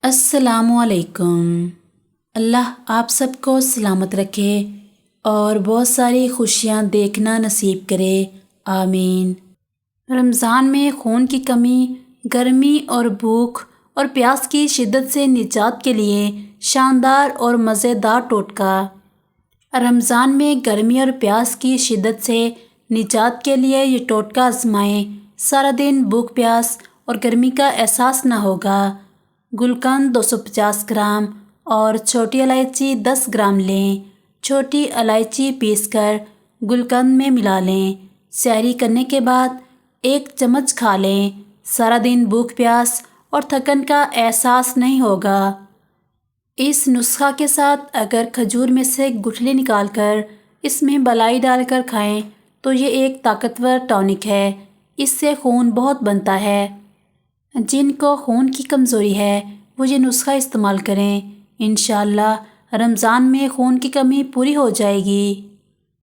السلام علیکم۔ اللہ آپ سب کو سلامت رکھے اور بہت ساری خوشیاں دیکھنا نصیب کرے، آمین۔ رمضان میں خون کی کمی، گرمی اور بھوک اور پیاس کی شدت سے نجات کے لیے شاندار اور مزیدار ٹوٹکا۔ رمضان میں گرمی اور پیاس کی شدت سے نجات کے لیے یہ ٹوٹکا آزمائیں۔ سارا دن بھوک پیاس اور گرمی کا احساس نہ ہوگا۔ گلقند 250 گرام اور چھوٹی الائچی 10 گرام لیں۔ چھوٹی الائچی پیس کر گلقند میں ملا لیں۔ سحری کرنے کے بعد 1 چمچ کھا لیں۔ سارا دن بھوک پیاس اور تھکن کا احساس نہیں ہوگا۔ اس نسخہ کے ساتھ اگر کھجور میں سے گٹھلی نکال کر اس میں بالائی ڈال کر کھائیں تو یہ ایک طاقتور ٹونک ہے۔ اس سے خون بہت بنتا ہے۔ جن کو خون کی کمزوری ہے وہ یہ نسخہ استعمال کریں۔ انشاءاللہ رمضان میں خون کی کمی پوری ہو جائے گی۔